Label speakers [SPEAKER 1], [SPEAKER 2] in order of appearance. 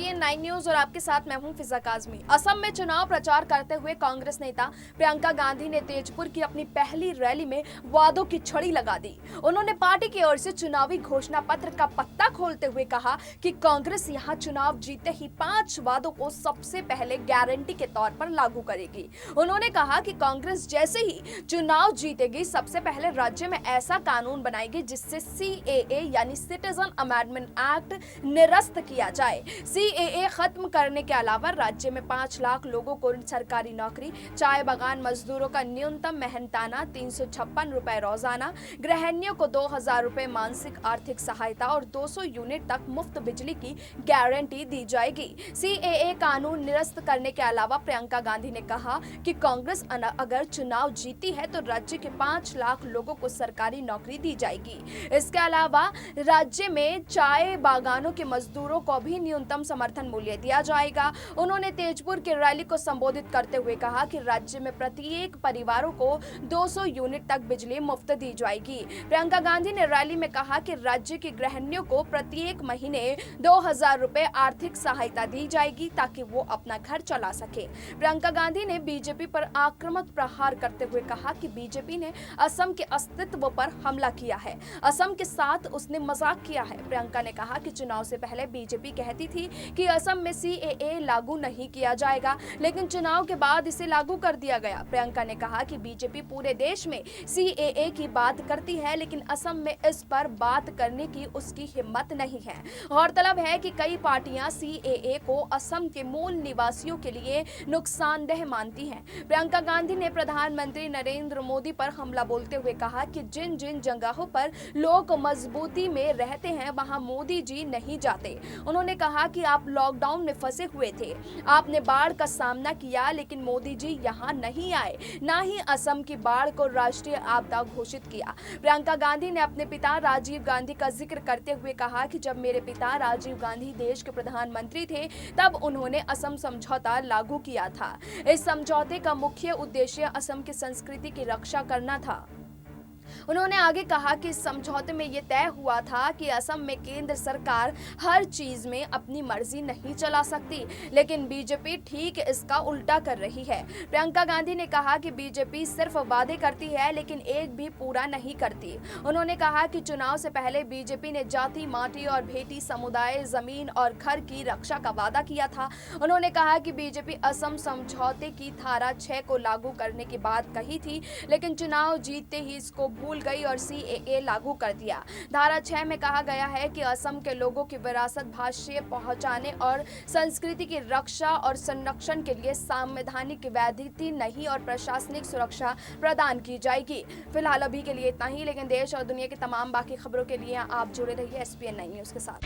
[SPEAKER 1] SPN 9 news और आपके साथ मैं हूं फिजा काजमी। असम में चुनाव प्रचार करते हुए कांग्रेस नेता प्रियंका गांधी ने तेजपुर की अपनी पहली रैली में वादों की छड़ी लगा दी। उन्होंने पार्टी की ओर से चुनावी घोषणा पत्र का पत्ता खोलते हुए कहा कि कांग्रेस यहां चुनाव जीते ही 5 वादों को सबसे पहले गारंटी के तौर पर लागू करेगी। उन्होंने कहा कि कांग्रेस जैसे ही चुनाव जीतेगी सबसे पहले राज्य में ऐसा कानून बनाएगी जिससे CAA यानी सिटीजन अमेंडमेंट एक्ट निरस्त किया जाए। CAA खत्म करने के अलावा राज्य में 5 लाख लोगों को सरकारी नौकरी, चाय बागान मजदूरों का न्यूनतम मेहनताना 356 रुपए रोजाना, गृहिणियों को 2000 रुपए मानसिक आर्थिक सहायता और 200 यूनिट तक मुफ्त बिजली की गारंटी दी जाएगी। CAA कानून निरस्त करने के अलावा प्रियंका गांधी ने कहा कि कांग्रेस अगर चुनाव जीती है तो राज्य के 5 लाख लोगों को सरकारी नौकरी दी जाएगी। इसके अलावा राज्य में चाय बागानों के मजदूरों को भी न्यूनतम समर्थन मूल्य दिया जाएगा। उन्होंने तेजपुर की रैली को संबोधित करते हुए कहा कि राज्य में प्रत्येक परिवारों को 200 यूनिट तक बिजली मुफ्त दी जाएगी। प्रियंका गांधी ने रैली में कहा कि राज्य की गृहिणियों को प्रत्येक महीने 2000 रुपए आर्थिक सहायता दी जाएगी ताकि वो अपना घर चला सके। प्रियंका गांधी ने बीजेपी पर आक्रामक प्रहार करते हुए कहा कि बीजेपी ने असम के अस्तित्व पर हमला किया है, असम के साथ उसने मजाक किया है। प्रियंका ने कहा कि चुनाव से पहले बीजेपी कहती थी कि असम में CAA लागू नहीं किया जाएगा, लेकिन चुनाव के बाद इसे लागू कर दिया गया। प्रियंका ने कहा कि बीजेपी पूरे देश में CAA की बात करती है, लेकिन असम में इस पर बात करने की उसकी हिम्मत नहीं है। गौरतलब है कि कई पार्टियां CAA को असम के मूल निवासियों के लिए नुकसानदेह मानती हैं। प्रियंका गांधी ने प्रधानमंत्री नरेंद्र मोदी पर हमला बोलते हुए कहा कि जिन जिन जगहों पर लोग मजबूती में रहते हैं वहां मोदी जी नहीं जाते। उन्होंने कहा कि आप लॉकडाउन में फंसे हुए थे, आपने बाढ़ का सामना किया, लेकिन मोदी जी यहां नहीं आए, ना ही असम की बाढ़ को राष्ट्रीय आपदा घोषित किया। प्रियंका गांधी ने अपने पिता राजीव गांधी का जिक्र करते हुए कहा कि जब मेरे पिता राजीव गांधी देश के प्रधानमंत्री थे तब उन्होंने असम समझौता लागू किया था। इस समझौते का मुख्य उद्देश्य असम की संस्कृति की रक्षा करना था। उन्होंने आगे कहा कि इस समझौते में यह तय हुआ था कि असम में केंद्र सरकार हर चीज में अपनी मर्जी नहीं चला सकती, लेकिन बीजेपी ठीक इसका उल्टा कर रही है। प्रियंका गांधी ने कहा कि बीजेपी सिर्फ वादे करती है लेकिन एक भी पूरा नहीं करती। उन्होंने कहा कि चुनाव से पहले बीजेपी ने जाति, माटी और भेटी समुदाय, जमीन और घर की रक्षा का वादा किया था। उन्होंने कहा कि बीजेपी असम समझौते की धारा 6 को लागू करने की बात कही थी, लेकिन चुनाव जीतते ही इसको भूल गई और CAA लागू कर दिया। धारा 6 में कहा गया है कि असम के लोगों की विरासत, भाषा पहचाने और संस्कृति की रक्षा और संरक्षण के लिए संवैधानिक वैधता नहीं और प्रशासनिक सुरक्षा प्रदान की जाएगी। फिलहाल अभी के लिए इतना ही, लेकिन देश और दुनिया की तमाम बाकी खबरों के लिए आप जुड़े रहिए SPN 9 न्यूज के साथ।